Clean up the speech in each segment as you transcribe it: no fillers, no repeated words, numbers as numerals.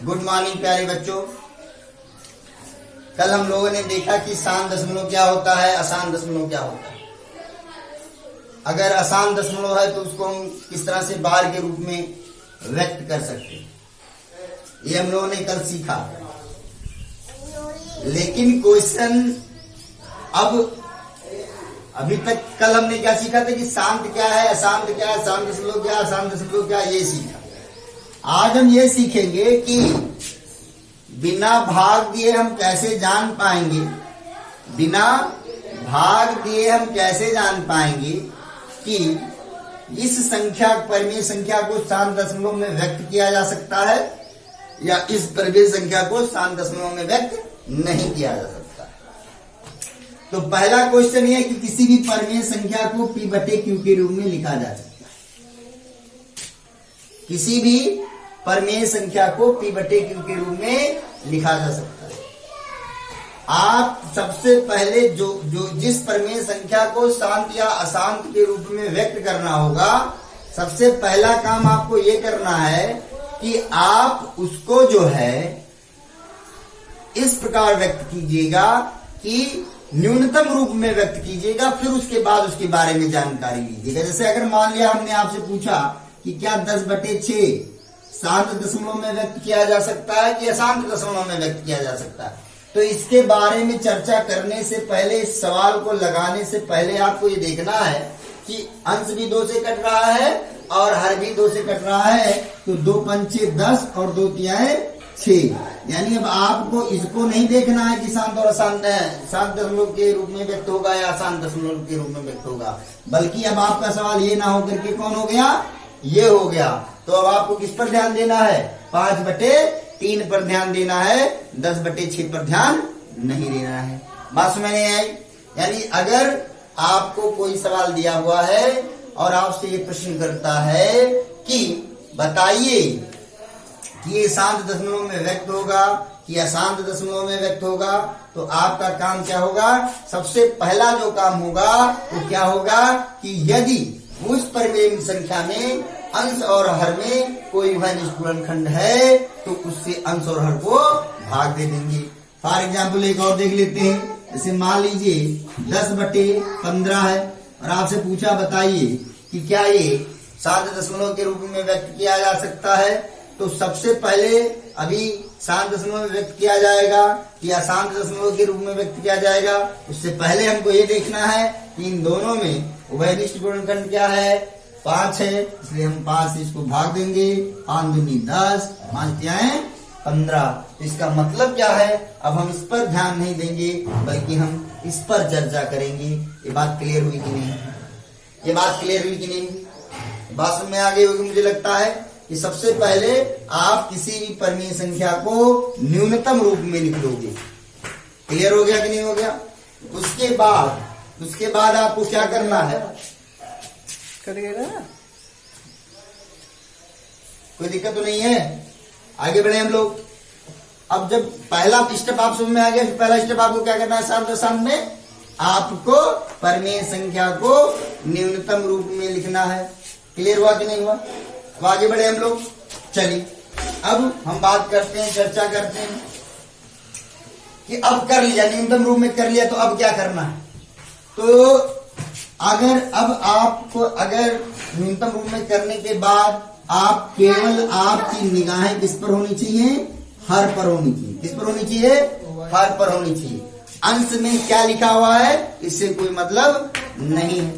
Good morning प्यारे बच्चों। कल हम लोगों ने देखा कि शांत दशमलव क्या होता है, अशांत दशमलव क्या होता है। अगर अशांत दशमलव है तो उसको हम किस तरह से बार के रूप में व्यक्त कर सकते हैं, ये हम लोगों ने कल सीखा। लेकिन क्वेश्चन अभी तक कल हमने क्या सीखा था कि शांत क्या है, अशांत क्या है, शांत दशमलव क्या है, अशांत दशमलव क्या है, ये सीखा। आज हम ये सीखेंगे कि बिना भाग दिए हम कैसे जान पाएंगे, बिना भाग दिए हम कैसे जान पाएंगे कि इस संख्या परिमेय संख्या को शांत दशमलव में व्यक्त किया जा सकता है या इस परिमेय संख्या को शांत दशमलव में व्यक्त नहीं किया जा सकता है। तो पहला क्वेश्चन ये है कि किसी भी परिमेय संख्या को P बटे Q के रूप में लिखा जा सकता है। किसी भी परिमेय संख्या को P बटे Q के रूप में लिखा जा सकता है। आप सबसे पहले जिस परिमेय संख्या को शांत या अशांत के रूप में व्यक्त करना होगा, सबसे पहला काम आपको ये करना है कि आप उसको जो है इस प्रकार व्यक्त कीजिएगा कि न्यूनतम रूप में व्यक्त कीजिएगा, फिर उसके बाद उसके बारे में जानकारी लीजिएगा। जैसे अगर मान लिया हमने आपसे पूछा कि क्या 10 बटे 6 शांत दशमलव में व्यक्त किया जा सकता है कि अशांत दशमलव में व्यक्त किया जा सकता है, तो इसके बारे में चर्चा करने से पहले, इस सवाल को लगाने से पहले आपको ये देखना है कि अंश भी 2 से कट रहा है और हर भी 2 से कट रहा है। तो 2 पंचे 10 और 2 तिहाई 6। यानी अब आपको इसको नहीं देखना है कि शांत और अशांत शांत दशमलव के रूप में व्यक्त होगा या अशांत दशमलव के रूप में व्यक्त होगा, बल्कि अब आपका सवाल ये ना होकर के कौन हो गया, ये हो गया। तो अब आपको किस पर ध्यान देना है, 5 बटे 3 पर ध्यान देना है, 10 बटे 6 पर ध्यान नहीं देना है। बात समझ में आई? यानी अगर आपको कोई सवाल दिया हुआ है और आपसे ये प्रश्न करता है कि बताइए कि ये शांत दशमलव में व्यक्त होगा कि अशांत दशमलव में व्यक्त होगा, तो आपका काम क्या होगा, सबसे पहला जो काम होगा वो क्या होगा कि यदि उस परिमेय संख्या में अंश और हर में कोई उभयनिष्ठ गुणनखंड है तो उससे अंश और हर को भाग दे देंगे। फॉर एग्जाम्पल एक और देख लेते हैं। जैसे मान लीजिए 10 बटे 15 है और आपसे पूछा बताइए कि क्या ये शांत दशमलव के रूप में व्यक्त किया जा सकता है। तो सबसे पहले अभी शांत दशमलव में व्यक्त किया जाएगा कि अशांत दशमलव के रूप में व्यक्त किया जाएगा, उससे पहले हमको ये देखना है कि इन दोनों में उभयनिष्ठ गुणनखंड क्या है, 5 है, इसलिए हम 5 से इसको भाग देंगे। 5 दूनी 10, 5 तिहाई 15। इसका मतलब क्या है, अब हम इस पर ध्यान नहीं देंगे बल्कि हम इस पर चर्चा करेंगे। ये बात क्लियर हुई कि नहीं? ये बात क्लियर हुई कि नहीं? बात में आगे होगी। मुझे लगता है कि सबसे पहले आप किसी भी परिमेय संख्या को न्यूनतम रूप में लिख लोगे। क्लियर हो गया कि नहीं हो गया? उसके बाद आपको क्या करना है, कोई दिक्कत तो नहीं है, आगे बढ़े हम लोग। अब जब पहला स्टेप आप समझ में आ गया, पहला स्टेप आपको क्या करना है, शांत दशमलव में आपको परिमेय संख्या को न्यूनतम रूप में लिखना है। क्लियर हुआ कि नहीं हुआ? अब आगे बढ़े हम लोग। चलिए अब हम बात करते हैं, चर्चा करते हैं कि अब कर लिया, न्यूनतम रूप में कर लिया, तो अब क्या करना है। तो अगर न्यूनतम रूप में करने के बाद आप केवल आपकी निगाहें किस पर होनी चाहिए, हर पर होनी चाहिए। किस पर होनी चाहिए, हर पर होनी चाहिए। अंश में क्या लिखा हुआ है इससे कोई मतलब नहीं है,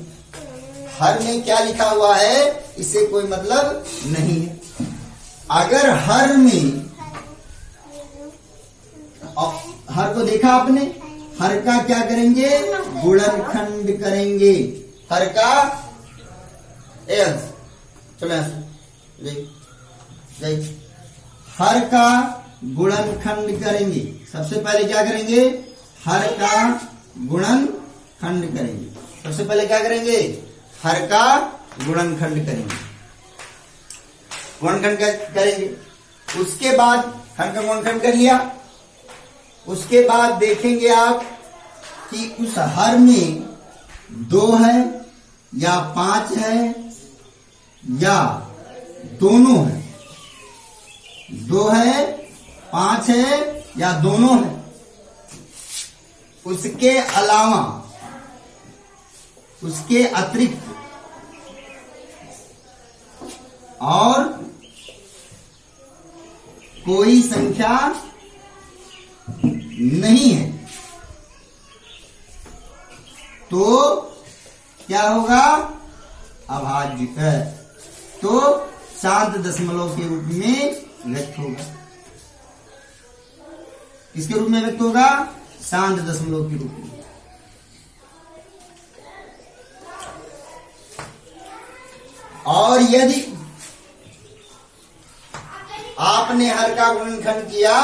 हर में क्या लिखा हुआ है इससे कोई मतलब नहीं है। अगर हर में, हर को देखा आपने, हर का क्या करेंगे, गुणनखंड करेंगे। हर का अंश, चलो हर का गुणनखंड करेंगे। सबसे पहले क्या करेंगे, हर का गुणनखंड करेंगे। सबसे पहले क्या करेंगे, हर का गुणनखंड करेंगे, गुणनखंड करेंगे। उसके बाद हर का गुणनखंड कर लिया, उसके बाद देखेंगे आप कि उस हर में 2 है या 5 है या दोनों है, 2 है 5 है या दोनों है, उसके अलावा, उसके अतिरिक्त और कोई संख्या नहीं है तो क्या होगा? अभाज्य है, तो शांत दशमलव के रूप में व्यक्त होगा। किसके रूप में व्यक्त होगा? शांत दशमलव के रूप में। और यदि आपने हर का गुणनखंड किया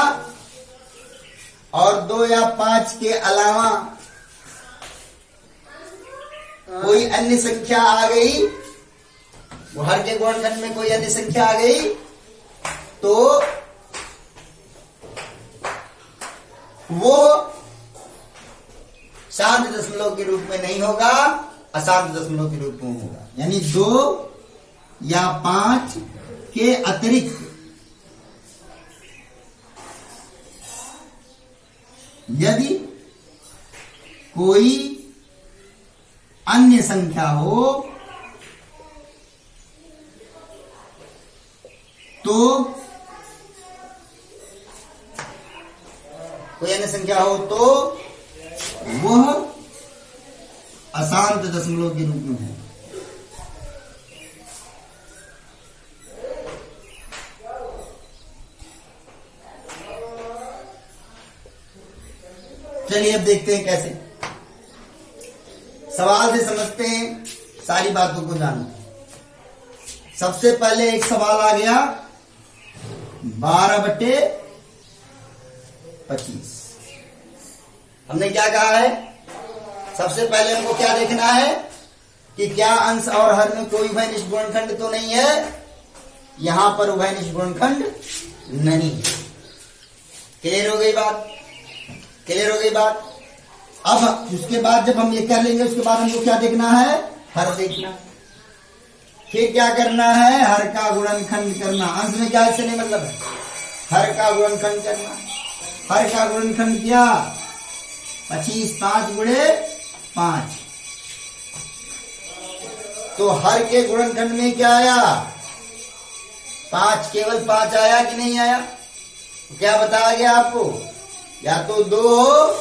और 2 या 5 के अलावा कोई अन्य संख्या आ गई, वो हर के गुणनखंड में कोई अन्य संख्या आ गई, तो वो शांत दशमलव के रूप में नहीं होगा, अशांत दशमलव के रूप में होगा। यानी 2 या 5 के अतिरिक्त यदि कोई अन्य संख्या हो तो, कोई अन्य संख्या हो तो वह अशांत दशमलव के रूप में है। चलिए अब देखते हैं कैसे। सवाल से समझते हैं, सारी बातों को जानते हैं। सबसे पहले एक सवाल आ गया 12/25। हमने क्या कहा है? सबसे पहले हमको क्या देखना है कि क्या अंश और हर में कोई उभयनिष्ठ गुणनखंड तो नहीं है। यहां पर उभयनिष्ठ गुणनखंड नहीं है। क्लियर हो गई बात? क्लियर हो गई बात? अब उसके बाद जब हम ये कर लेंगे, उसके बाद हमको क्या देखना है? हर देखना। फिर क्या करना है? हर का गुणनखंड करना। अंश में क्या इससे नहीं मतलब है, हर का गुणनखंड करना। हर का गुणनखंड किया 25, 5 गुणे 5, तो हर के गुणनखंड में क्या आया? 5, केवल 5 आया कि नहीं आया? तो क्या बताया गया आपको? या तो 2 हो,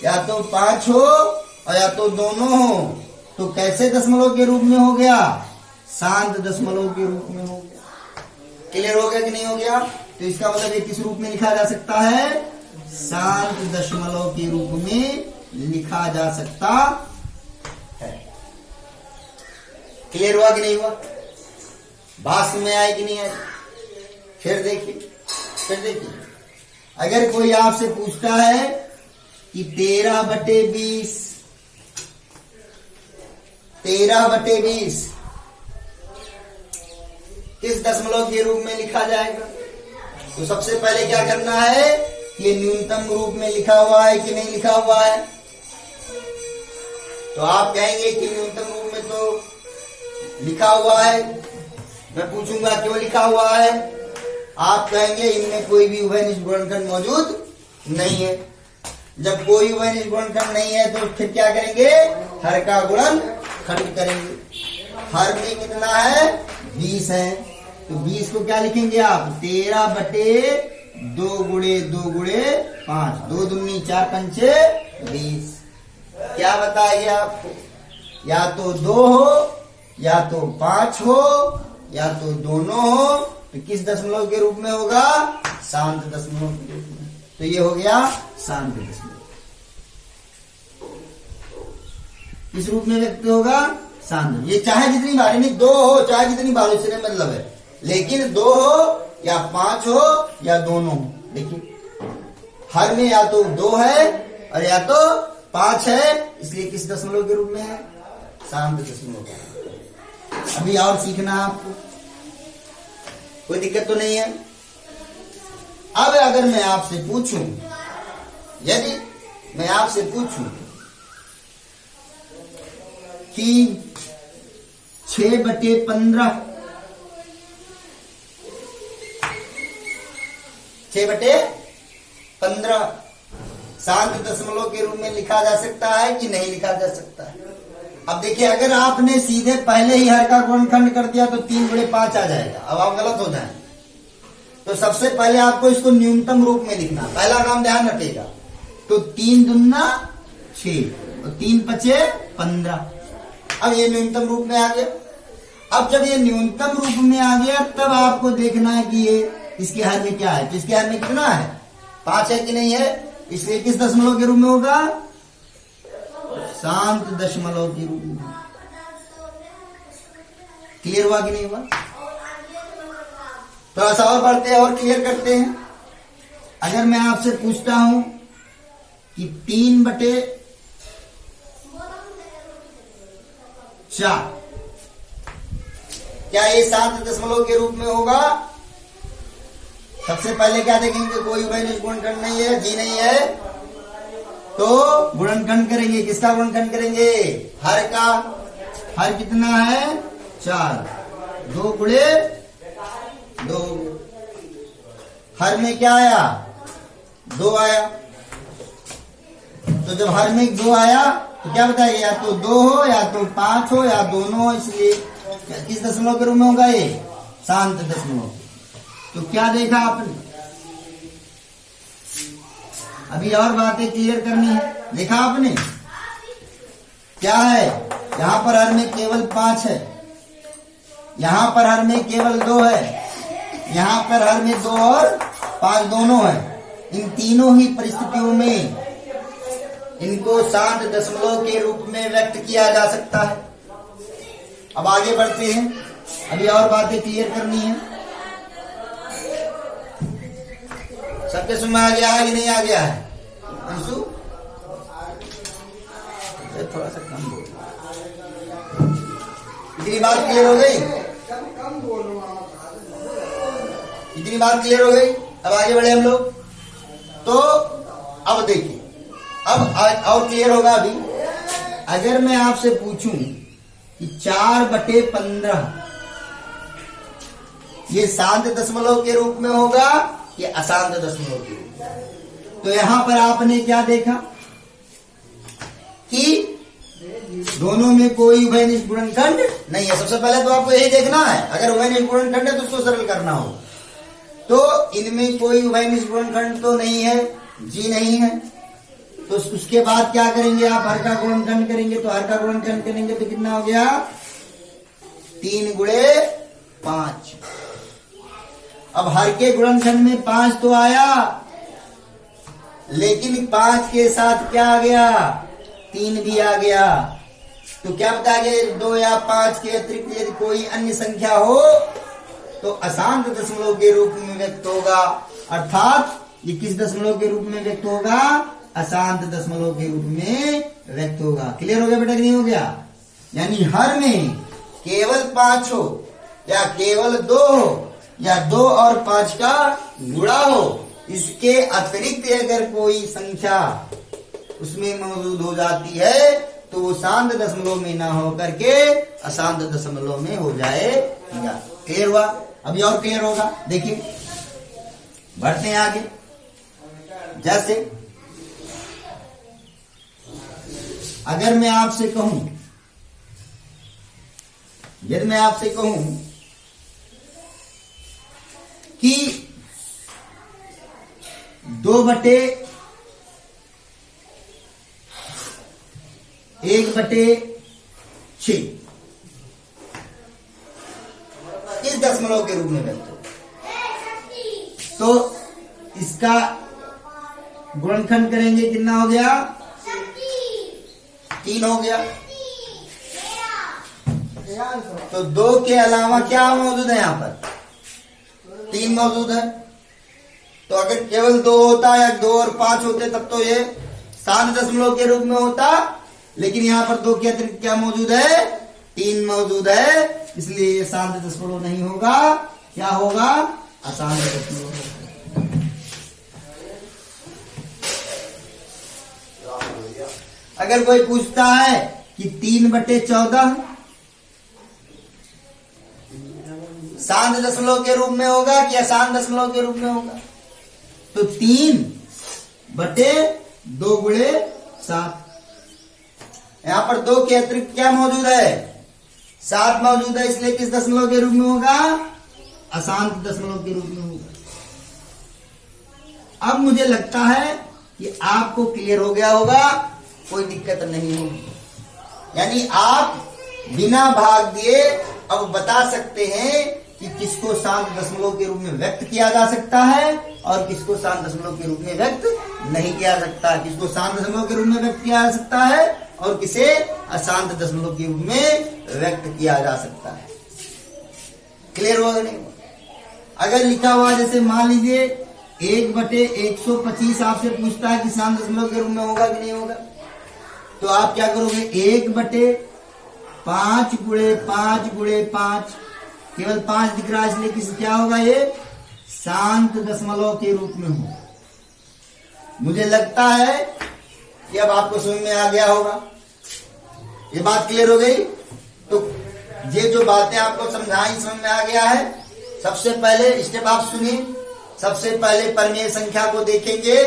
या तो 5 हो, और या तो दोनों हो। तो कैसे दशमलव के रूप में हो गया? शांत दशमलव के रूप में हो गया। क्लियर हो गया कि नहीं हो गया? तो इसका मतलब ये किस रूप में लिखा जा सकता है? शांत दशमलव के रूप में लिखा जा सकता है। क्लियर हुआ कि नहीं हुआ? भाष्य में आए कि नहीं आए? फिर देखिए, अगर कोई आपसे पूछता है कि 13/20 किस दशमलव के रूप में लिखा जाएगा, तो सबसे पहले क्या करना है? ये न्यूनतम रूप में लिखा हुआ है कि नहीं लिखा हुआ है। तो आप कहेंगे कि न्यूनतम रूप में तो लिखा हुआ है। मैं पूछूंगा क्यों लिखा हुआ है? आप कहेंगे इनमें कोई भी उभयनिष्ठ गुणनखंड मौजूद नहीं है। जब कोई उभयनिष्ठ गुणनखंड नहीं है तो फिर क्या करेंगे? हर का गुणनखंड करेंगे। हर में कितना है? 20 है, तो 20 को क्या लिखेंगे आप? 13/2 गुणे 2 गुणे 5, 2 दूनी 4 पंचे 20। क्या बताया गया आपको? या तो 2 हो, या तो 5 हो, या तो दोनों हो। तो किस दशमलव के रूप में होगा? शांत दशमलव के रूप में। तो ये हो गया शांत दशमलव। किस रूप में व्यक्त होगा? शांत। ये चाहे जितनी बार, यानी 2 हो चाहे जितनी बार, इससे मतलब है, लेकिन 2 हो या 5 हो या दोनों हो। देखिए हर में या तो 2 है और या तो 5 है, इसलिए किस दशमलव के रूप में है? शांत दशमलव। अभी और सीखना आपको, कोई दिक्कत तो नहीं है। अब अगर मैं आपसे पूछूं, यदि मैं आपसे पूछूं कि 6/15 6/15 शांत दशमलव के रूप में लिखा जा सकता है कि नहीं लिखा जा सकता है। अब देखिए, अगर आपने सीधे पहले ही हर का गुणनखंड कर दिया तो 3/5 आ जाएगा। अब आप गलत हो जाएंगे। तो सबसे पहले आपको इसको न्यूनतम रूप में लिखना, पहला काम ध्यान रखिएगा। तो 3 दूना 6 और 3 पचे 15। अब ये न्यूनतम रूप में आ गया। अब जब ये न्यूनतम रूप में आ गया तब आपको देखना है कि ये इसके हर में क्या है। तो इसके हर में कितना है? 5 है कि नहीं है? इसलिए किस दशमलव के रूप में होगा? शांत दशमलव के रूप में। क्लियर हुआ कि नहीं हुआ? थोड़ा सा और बढ़ते हैं और क्लियर करते हैं। अगर मैं आपसे पूछता हूं कि 3/4 क्या ये शांत दशमलव के रूप में होगा? सबसे पहले क्या देखेंगे? कोई उभयनिष्ठ गुणनखंड नहीं है, जी नहीं है, तो गुणनखंड करेंगे। किसका गुणनखंड करेंगे? हर का। हर कितना है? 4। 2 गुणे 2। हर में क्या आया? 2 आया। तो जब हर में 2 आया तो क्या बताइए? या तो 2 हो, या तो 5 हो, या दोनों हो। इसलिए किस दशमलव के रूप में होगा? ये शांत दशमलव। तो क्या देखा आपने? अभी और बातें क्लियर करनी है। देखा आपने क्या है? यहां पर हर में केवल 5 है, यहां पर हर में केवल 2 है, यहां पर हर में 2 और 5 दोनों है। इन तीनों ही परिस्थितियों में इनको शांत दशमलव के रूप में व्यक्त किया जा सकता है। अब आगे बढ़ते हैं। अभी और बातें क्लियर करनी है। सबके समझ में आ गया है कि नहीं आ गया है? अंशु थोड़ा सा कम बोलो। इतनी बात क्लियर हो गई? इतनी बात क्लियर हो गई। अब आगे बढ़े हम लोग। तो अब देखिए, अब और क्लियर होगा। अभी अगर मैं आपसे पूछूं कि 4/15 ये शांत दशमलव के रूप में होगा या अशांत दशमलव के रूप में? तो यहां पर आपने क्या देखा कि दोनों में कोई उभयनिष्ठ गुणनखंड नहीं है। सबसे पहले तो आपको यही देखना है। अगर उभयनिष्ठ गुणनखंड है तो उसको सरल करना हो। तो इनमें कोई उभयनिष्ठ गुणनखंड तो नहीं है, जी नहीं है। तो उसके बाद क्या करेंगे? आप हर का गुणनखंड करेंगे। तो हर का गुणनखंड करेंगे तो कितना हो गया? 3 गुणे 5। अब हर के गुणनखंड में 5 तो आया, लेकिन 5 के साथ क्या आ गया? 3 भी आ गया। तो क्या बता गया? 2 या 5 के अतिरिक्त यदि कोई अन्य संख्या हो तो अशांत दशमलव के रूप में व्यक्त होगा। अर्थात ये किस दशमलव के रूप में व्यक्त होगा? अशांत दशमलव के रूप में व्यक्त होगा। क्लियर हो गया बेटा कि नहीं हो गया? यानी हर में केवल 5 हो, या केवल 2 हो, या 2 और 5 का गुणा हो, इसके अतिरिक्त अगर कोई संख्या उसमें मौजूद हो जाती है तो वो शांत दशमलव में ना हो करके अशांत दशमलव में हो जाएगा। क्लियर हुआ? अभी और क्लियर होगा। देखिए, बढ़ते हैं आगे। जैसे अगर मैं आपसे कहूं, यदि मैं आपसे कहूं कि 2/1/6 किस दशमलव के रूप में व्यक्त हो? तो इसका गुणनखंड करेंगे, कितना हो गया? 3 हो गया। तो 2 के अलावा क्या मौजूद है? यहां पर 3 मौजूद है। तो अगर केवल 2 होता या 2 और 5 होते तब तो ये शांत दशमलव के रूप में होता, लेकिन यहां पर 2 के अतिरिक्त क्या मौजूद है? 3 मौजूद है। इसलिए ये शांत दशमलव नहीं होगा। क्या होगा? अशांत दशमलव होगा। अगर कोई पूछता है कि 3/14 शांत दशमलव के रूप में होगा कि अशांत दशमलव के रूप में होगा? तो 3/2 गुणे 7। यहां पर 2 के अतिरिक्त क्या मौजूद है? 7 मौजूद है, इसलिए किस दशमलव के रूप में होगा? अशांत दशमलव के रूप में होगा। अब मुझे लगता है कि आपको क्लियर हो गया होगा, कोई दिक्कत नहीं होगी। यानी आप बिना भाग दिए अब बता सकते हैं कि किसको शांत दशमलव के रूप में व्यक्त किया जा सकता है और किसको शांत दशमलव के रूप में व्यक्त नहीं किया सकता। किसको शांत दशमलव के रूप में व्यक्त किया जा सकता है और किसे अशांत दशमलव के रूप में व्यक्त किया जा सकता है। क्लियर होगा नहीं? अगर लिखा हुआ जैसे मान लीजिए 1/125 आपसे पूछता है कि शांत दशमलव के रूप में होगा कि नहीं होगा, तो आप क्या करोगे? 1/5 गुणे 5 गुणे 5, केवल 5 दिख रहा है इसलिए किस क्या होगा? ये शांत दशमलव के रूप में होगा। मुझे लगता है कि अब आपको समझ में आ गया होगा। ये बात क्लियर हो गई? तो ये जो बातें आपको समझाई समझ में आ गया है। सबसे पहले स्टेप आप सुनिए। सबसे पहले परिमेय संख्या को देखेंगे।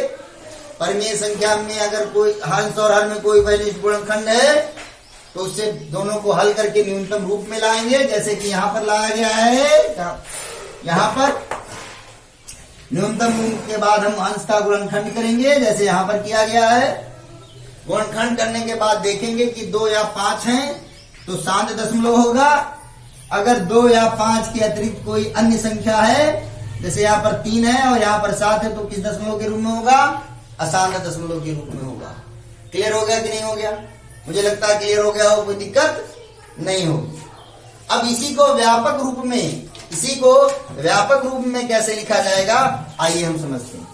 परिमेय संख्या में अगर कोई हंस और हर में कोई वैनिष्ठ गुणनखंड है तो उससे दोनों को हल करके न्यूनतम रूप में लाएंगे, जैसे कि यहां पर लाया गया है। यहां पर न्यूनतम रूप के बाद हम अंश का गुणनखंड करेंगे, जैसे यहां पर किया गया है। गुणनखंड करने के बाद देखेंगे कि 2 या 5 हैं तो शांत दशमलव होगा। अगर 2 या 5 के अतिरिक्त कोई अन्य संख्या है, जैसे यहाँ पर 3 है और यहाँ पर 7 है, तो किस दशमलव के रूप में होगा? अशांत दशमलव के रूप में होगा। क्लियर हो गया कि नहीं हो गया? मुझे लगता है क्लियर हो गया हो, कोई दिक्कत नहीं होगी। अब इसी को व्यापक रूप में कैसे लिखा जाएगा, आइए हम समझते हैं।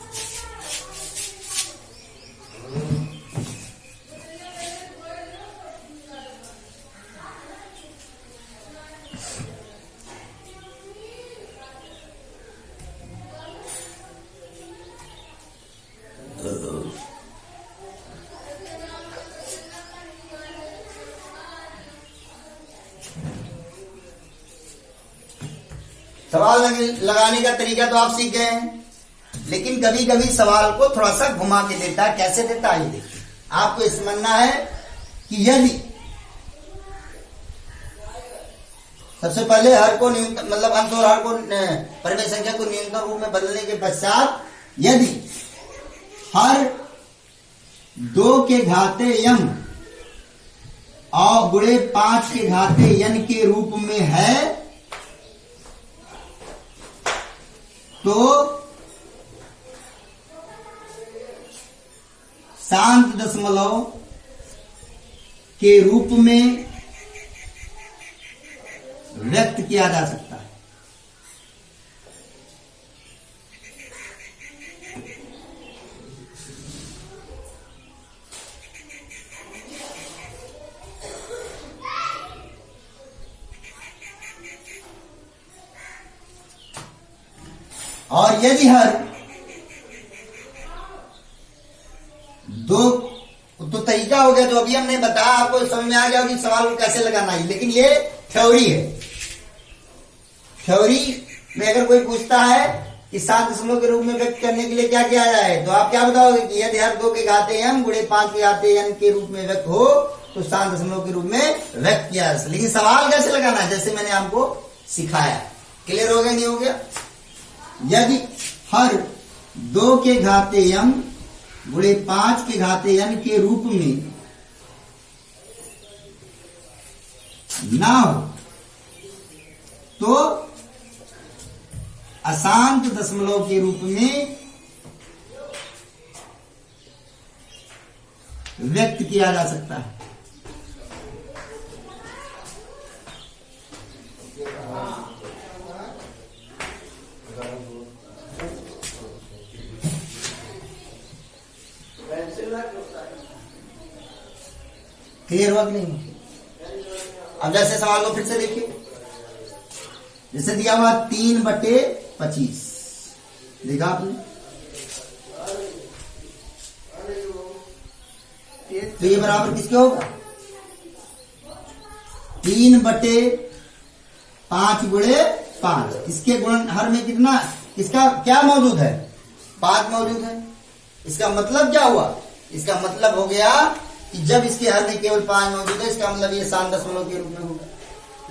सवाल लगाने का तरीका तो आप सीख गए हैं, लेकिन कभी कभी सवाल को थोड़ा सा घुमा के देता है। कैसे देता है ये देखिए। आपको ये समझना है कि यदि सबसे पहले हर को न्यूनतम मतलब अंश और हर को परिमेय संख्या को न्यूनतम रूप में बदलने के पश्चात यदि हर 2 के घाते m और गुणे 5 के घाते n के रूप में है तो शांत दशमलव के रूप में व्यक्त किया जा सकता है। और यदि हर 2 तो तरीका हो गया, जो अभी हमने बताया आपको समझ में आ गया कि सवाल को कैसे लगाना है। लेकिन ये थ्योरी है। थ्योरी में अगर कोई पूछता है कि शांत दशमलव के रूप में व्यक्त करने के लिए क्या किया जाए, तो आप क्या बताओगे कि यदि हर 2 के घाते m गुणे 5 के घाते n के रूप में व्यक्त हो तो शांत दशमलव के रूप में व्यक्त किया जाए। लेकिन सवाल कैसे लगाना है, जैसे मैंने आपको सिखाया। क्लियर हो गया नहीं हो गया? यदि हर 2 के घाते m गुणे 5 के घाते n के रूप में ना हो तो अशांत दशमलव के रूप में व्यक्त किया जा सकता है। क्लियर हुआ कि नहीं? अब जैसे सवाल को फिर से देखिए। जैसे दिया हुआ 3/25, देखा आपने? तो ये बराबर किसके होगा? 3/5 गुणे 5। इसके गुणन हर में कितना, इसका क्या मौजूद है? 5 मौजूद है। इसका मतलब क्या हुआ? इसका मतलब हो गया कि जब इसके हर में केवल 5 मौजूद है, इसका मतलब ये शांत दशमलव के रूप में होगा।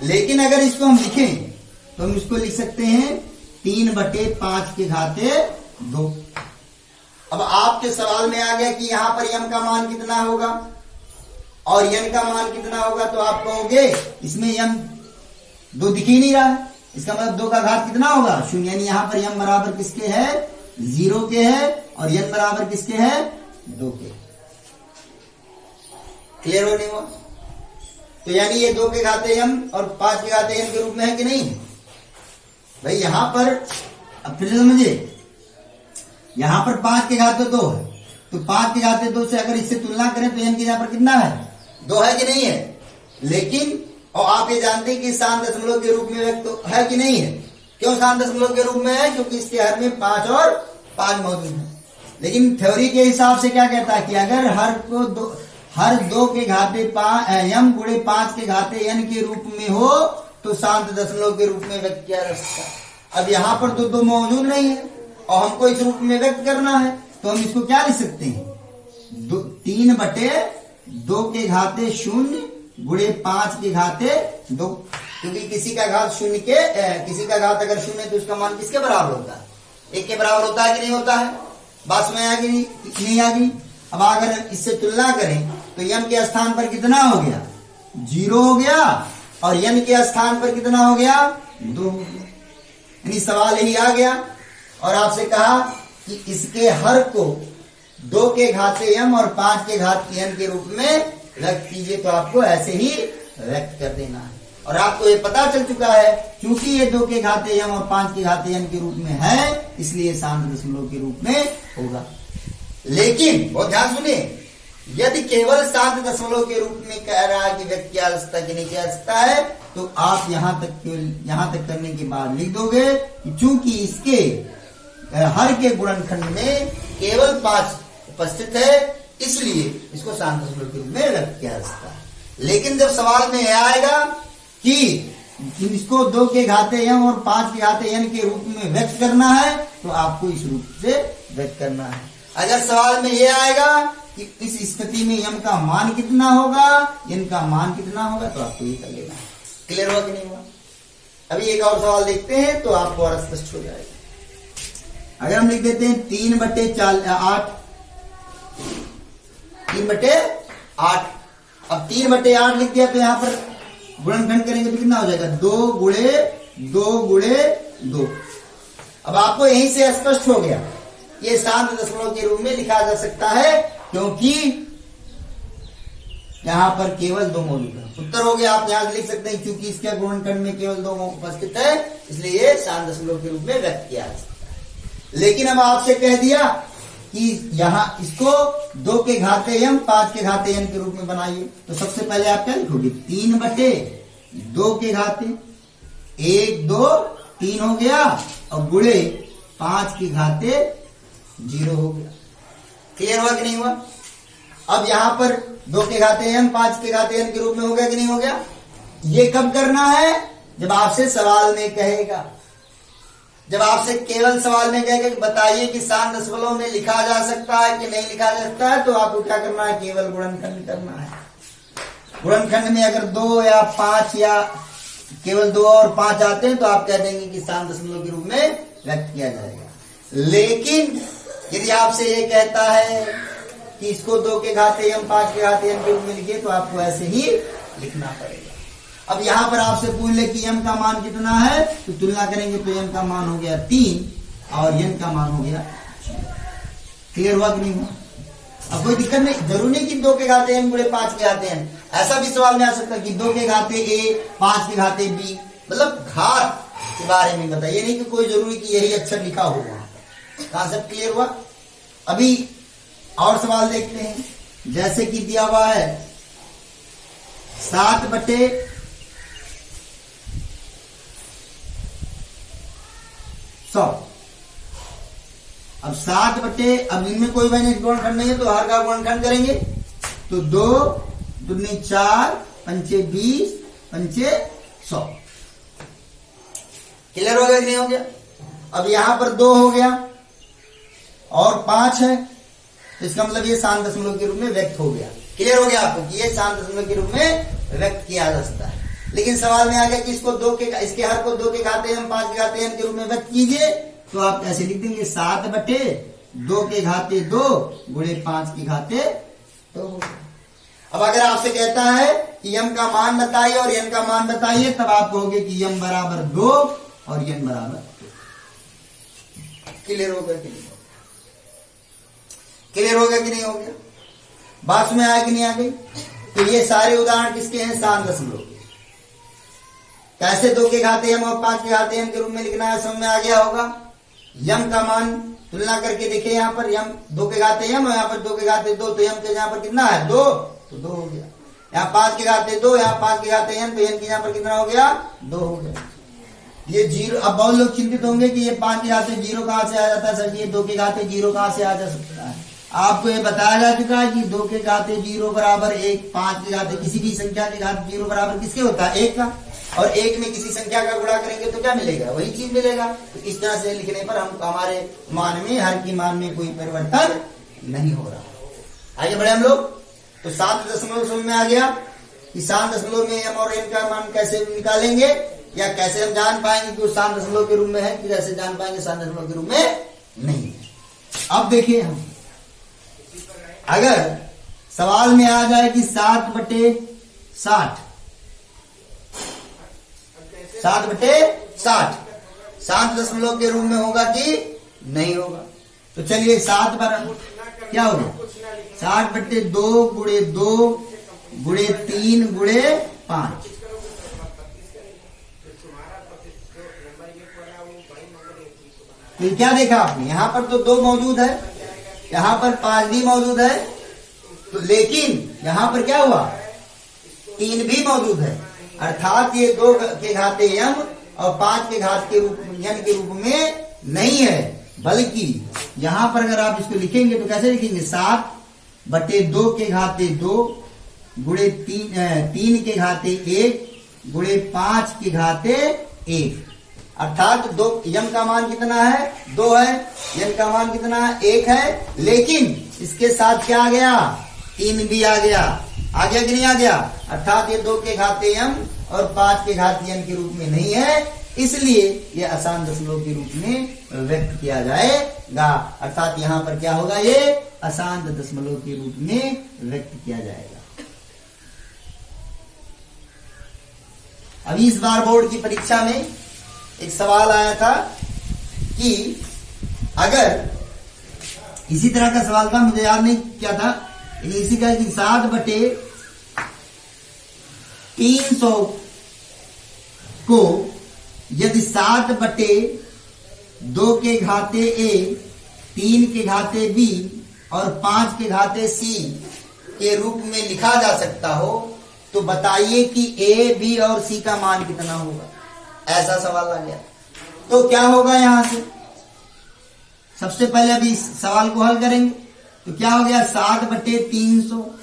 लेकिन अगर इसको हम लिखें तो हम इसको लिख सकते हैं 3/5 के घाते 2। अब आपके सवाल में आ गया कि यहां पर m का मान कितना होगा और n का मान कितना होगा, तो आप कहोगे इसमें m 2 दिख ही नहीं रहा है, इसका मतलब 2 का घात कितना होगा? 0। यानी यहां पर m बराबर किसके है? 0 के है और n बराबर किसके है? 2 के। क्लियर हो नहीं हुआ? तो यानी ये 2 के घाते m और 5 के घाते n के रूप में है कि नहीं? भाई यहां पर अब फिर से समझिए, यहां पर 5 के घाते 2 है, तो 5 के घाते 2 से अगर इससे तुलना करें तो n की यहां पर कितना है? 2 है कि नहीं है? लेकिन और आप ये जानते हैं कि शांत दशमलव के रूप में व्यक्त है कि नहीं है? क्यों शांत दशमलव के रूप में है? क्योंकि इसके हर में 5 और 5 मौजूद है। लेकिन थ्योरी के हिसाब से क्या कहता है कि अगर हर 2 के घाते m गुणे 5 के घाते n के रूप में हो तो शांत दशमलव के रूप में व्यक्त किया जा सकता है। अब यहां पर तो 2 मौजूद नहीं है और हमको इस रूप में व्यक्त करना है, तो हम इसको क्या लिख सकते हैं? 3/2 के घाते 0 गुणे 5 के घाते 2। क्योंकि किसी का घात 0 के किसी का घात अगर 0 है तो उसका मान किसके बराबर होता है? 1 के बराबर होता है कि नहीं होता है? बात में आ गई नहीं आ गई? अब अगर इससे तुलना करें तो m के स्थान पर कितना हो गया? 0 हो गया और n के स्थान पर कितना हो गया? 2 हो गया। यानी सवाल यही आ गया और आपसे कहा कि इसके हर को 2 के घाते m और 5 के घाते n के रूप में व्यक्त कीजिए, तो आपको ऐसे ही व्यक्त कर देना है। और आपको ये पता चल चुका है क्योंकि ये 2 के घाते m और 5 के घाते n के रूप में है, इसलिए शांत दशमलव के रूप में होगा। लेकिन बहुत ध्यान सुनिए, यदि केवल शांत दशमलव के रूप में कह रहा है कि व्यक्त किया जा सकता है कि नहीं किया जा सकता है, तो आप यहां तक करने के बाद लिख दोगे कि चूंकि इसके हर के गुणनखंड में केवल 5 उपस्थित है, इसलिए इसको शांत दशमलव के रूप में व्यक्त किया जा सकता है। लेकिन जब सवाल में यह आएगा कि इसको 2 के घाते m और 5 के घाते n के रूप में व्यक्त करना है, तो आपको इस रूप से व्यक्त करना है। अगर सवाल में यह आएगा कि इस स्थिति में m का मान कितना होगा, n का मान कितना होगा, तो आपको ये कर लेना है। क्लियर हुआ कि नहीं हुआ? अभी एक और सवाल देखते हैं तो आपको और स्पष्ट हो जाएगा। अगर हम लिख देते हैं 3/8, 3/8। अब 3/8 लिख दिया तो यहां पर गुणनखंड करेंगे तो कितना हो जाएगा? 2 गुणे 2। अब आपको यहीं से स्पष्ट हो गया ये शांत दशमलव के रूप में लिखा जा सकता है, क्योंकि यहां पर केवल 2 मौजूद है। उत्तर हो गया, आप यहां लिख सकते हैं क्योंकि इसके गुणनखंड में केवल 2 उपस्थित है, इसलिए ये शांत दशमलव के रूप में व्यक्त किया जा सकता है। लेकिन अब आपसे कह दिया कि यहां इसको 2 के घाते m 5 के घाते n के रूप में बनाइए, तो सबसे पहले आप क्या लिखोगे? 3/2 के घाते 1 2 3 हो गया और गुणे 5 के घाते 0 हो गया। क्लियर हुआ कि नहीं हुआ? अब यहां पर 2 के घाते m 5 के घाते n के रूप में हो गया कि नहीं हो गया? ये कब करना है? जब आपसे सवाल में कहेगा, जब आपसे केवल सवाल में कहेगा कि बताइए कि शांत दशमलव में लिखा जा सकता है कि नहीं लिखा जा सकता है, तो आपको क्या करना है? केवल गुणनखंड करना है। गुणनखंड में अगर 2 या 5 या केवल 2 और 5 आते हैं तो आप कह देंगे कि शांत दशमलव के रूप में व्यक्त किया जाएगा। लेकिन यदि आपसे ये कहता है कि इसको 2 के घाते m 5 के घाते n के रूप में लिखिए, तो आपको ऐसे ही लिखना पड़ेगा। अब यहां पर आपसे पूछ ले कि m का मान कितना है, तो तुलना करेंगे तो m का मान हो गया 3 और n का मान हो गया 0। क्लियर हुआ कि नहीं हुआ? अब कोई दिक्कत नहीं, जरूरी नहीं कि 2 के घाते m गुणे 5 के घाते n। ऐसा भी सवाल में आ सकता है कि 2 के घाते a 5 के घाते b, मतलब घात के बारे में बताइए, नहीं कि कोई जरूरी कि यही अक्षर लिखा होगा। कॉन्सेप्ट क्लियर हुआ? अभी और सवाल देखते हैं, जैसे कि दिया हुआ है 7/100। अब 7/, अब इनमें कोई वैनिक गुणनखंड नहीं है तो हर का गुणनखंड करेंगे, तो 2 दूनी 4 पंचे 20 पंचे 100। क्लियर हो गया कि नहीं हो गया? अब यहां पर 2 हो गया और 5 है, तो इसका मतलब ये शांत दशमलव के रूप में व्यक्त हो गया। क्लियर हो गया आपको कि ये शांत दशमलव के रूप में व्यक्त किया जा सकता है। लेकिन सवाल में आ गया कि इसको इसके हर को 2 के घाते m 5 के घाते n के रूप में व्यक्त कीजिए, तो आप ऐसे लिख देंगे 7/2 के घाते 2 गुणे 5 के घाते 2। अब अगर आपसे कहता है कि m का मान बताइए और n का मान बताइए, तब आप कहोगे कि m बराबर 2 और n बराबर 2। क्लियर हो गया कि नहीं? क्लियर हो गया कि नहीं हो गया? बात में आया कि नहीं आ गई? तो ये सारे उदाहरण किसके हैं? शांत दशमलव के। कैसे 2 के घाते m और 5 के घाते n के रूप में लिखना है, समझ में आ गया होगा। m का मान तुलना करके देखे, यहाँ पर m 2 के घाते m और यहाँ पर 2 के घाते 2, तो m के यहाँ पर कितना है? 2, तो 2 हो गया। यहाँ 5 के घाते 2, यहाँ 5 के घाते n, तो n के यहाँ पर कितना हो गया? 2 हो गया। ये 0। अब बहुत लोग चिंतित होंगे कि ये 5 के घाते 0 कहां से आ जाता है सर, ये 2 के घाते 0 कहां से आ जा सकता है। आपको ये बताया जा चुका है कि 2 के घाते 0 बराबर 1, 5 के घाते किसी भी संख्या के घात 0 बराबर किसके होता है? 1 का। और 1 में किसी संख्या का गुणा करेंगे तो क्या मिलेगा? वही चीज मिलेगा। तो इस तरह से लिखने पर हम हमारे मान में, हर की मान में कोई परिवर्तन नहीं हो रहा। आगे बढ़े हम लोग। तो शांत दशमलव समझ में आ गया कि शांत दशमलव में m और n का मान कैसे निकालेंगे, या कैसे हम जान पाएंगे कि वो शांत दशमलव के रूप में है, कि कैसे जान पाएंगे शांत दशमलव के रूप में नहीं है। अब देखिए हम, अगर सवाल में आ जाए कि 7/60 शांत दशमलव के रूप में होगा कि नहीं होगा, तो चलिए 7 पर क्या होगा? 60/2 गुणे 2 गुणे 3 गुणे 5। तो क्या देखा आपने? यहां पर तो 2 मौजूद है, यहां पर 5 भी मौजूद है, तो लेकिन यहां पर क्या हुआ? 3 भी मौजूद है। अर्थात ये 2 के घाते m और 5 के घात के रूप n के रूप में नहीं है, बल्कि यहां पर अगर आप इसको लिखेंगे तो कैसे लिखेंगे? 7/2 के घाते 2 गुणे 3 के घाते 1 गुणे 5 के घाते 1। अर्थात 2 m का मान कितना है? 2 है। n का मान कितना है? 1 है। लेकिन इसके साथ क्या आ गया? 3 भी आ गया। आ गया कि नहीं आ गया? अर्थात ये 2 के घाते m और 5 के घाते n के रूप में नहीं है, इसलिए ये अशांत दशमलव के रूप में व्यक्त किया जाएगा। अर्थात यहां पर क्या होगा? ये अशांत दशमलव के रूप में व्यक्त किया जाएगा। अभी इस बार बोर्ड की परीक्षा में एक सवाल आया था कि अगर इसी तरह का सवाल था, मुझे याद नहीं क्या था, इसी का कि 7/300 को यदि 7/2 के घाते a, 3 के घाते b और 5 के घाते c के रूप में लिखा जा सकता हो, तो बताइए कि a, b और c का मान कितना होगा। ऐसा सवाल आ गया। तो क्या होगा? यहां से सबसे पहले अभी इस सवाल को हल करेंगे। तो क्या हो गया? 7/300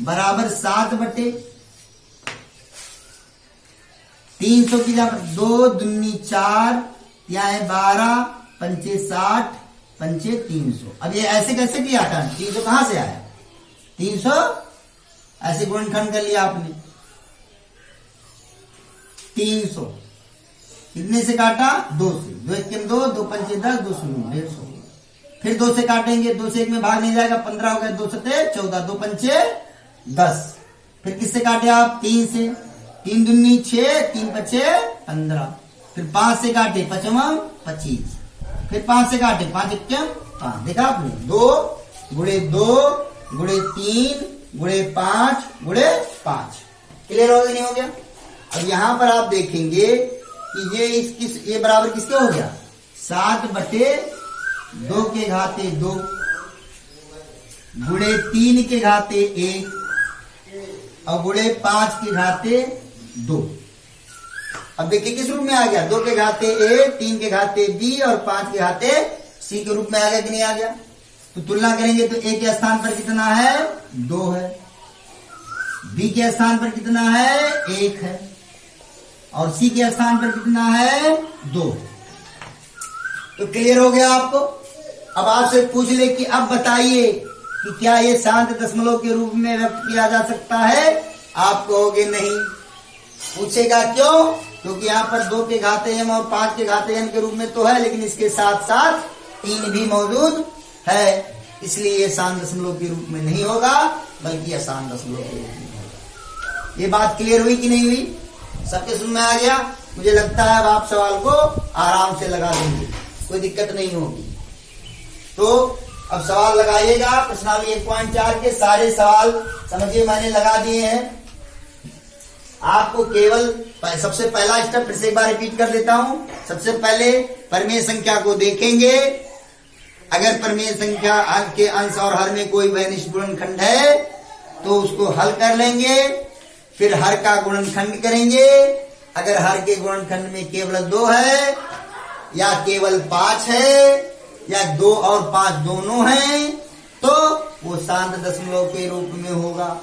बराबर 7/300 की जगह 2 दूनी 4, यहाँ है 12, 5 60, 5 300। अब ये ऐसे कैसे किया था? 300 कहां से आया? 300 ऐसे गुणनखंड कर लिया आपने। 300 कितने से काटा? 2 से। 2 1 2, 2 5 10, 2 0 150। फिर 2 से काटेंगे, 2 से 1 में भाग नहीं जाएगा, 15 हो गया, 2 7 14, 2 5 10। फिर किससे काटे आप? 3 से। 3 दूनी 6, 3 5 15। फिर 5 से काटे, 5 25। फिर 5 से काटे, 5 1 5। देखा आपने? 2 गुणे 2 गुणे 3 गुणे 5 गुणे 5। क्लियर हो गया नहीं हो गया? अब यहां पर आप देखेंगे कि ये बराबर किसके हो गया? 7/2 के घाते 2 गुणे 3 के घाते 1 और गुणे 5 के घाते 2। अब देखिए किस रूप में आ गया? 2 के घाते a, 3 के घाते b और 5 के घाते c के रूप में आ गया कि नहीं आ गया? तो तुलना करेंगे तो a के स्थान पर कितना है? 2 है। b के स्थान पर कितना है? 1 है। और c के स्थान पर कितना है? 2। तो क्लियर हो गया आपको? अब आपसे पूछ ले कि अब बताइए कि क्या ये शांत दशमलव के रूप में व्यक्त किया जा सकता है, आप कहोगे नहीं। पूछेगा क्यों? क्योंकि यहाँ पर 2 के घाते m और 5 के घाते n के रूप में तो है, लेकिन इसके साथ साथ 3 भी मौजूद है, इसलिए ये शांत दशमलव के रूप में नहीं होगा, बल्कि अशांत दशमलव के रूप में होगा। ये बात क्लियर हुई कि नहीं हुई? सबके समझ में आ गया? मुझे लगता है अब आप सवाल को आराम से लगा देंगे, कोई दिक्कत नहीं होगी। तो अब सवाल लगाइएगा। प्रश्नावली 1.4 के सारे सवाल समझिए मैंने लगा दिए हैं। आपको केवल सबसे पहला स्टेप फिर से एक बार रिपीट कर देता हूं। सबसे पहले परिमेय संख्या को देखेंगे। अगर परिमेय संख्या के अंश और हर में कोई वैनिष्ठ गुणनखंड है तो उसको हल कर लेंगे। फिर हर का गुणनखंड करेंगे। अगर हर के गुणनखंड में केवल 2 है या केवल 5 है या 2 और 5 दोनों हैं तो वो शांत दशमलव के रूप में होगा।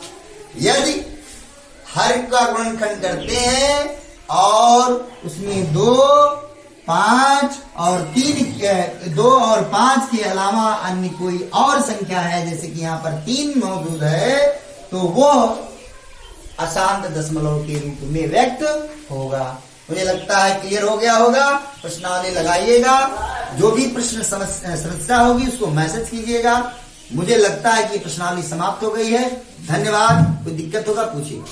यदि हर का गुणनखंड करते हैं और उसमें 2, 5 और 3 2 और 5 के अलावा अन्य कोई और संख्या है, जैसे कि यहाँ पर 3 मौजूद है, तो वो अशांत दशमलव के रूप में व्यक्त होगा। मुझे लगता है क्लियर हो गया होगा। प्रश्नावली लगाइएगा। जो भी प्रश्न समस्या होगी उसको मैसेज कीजिएगा। मुझे लगता है कि प्रश्नावली समाप्त हो गई है। धन्यवाद। कोई दिक्कत होगा पूछिए।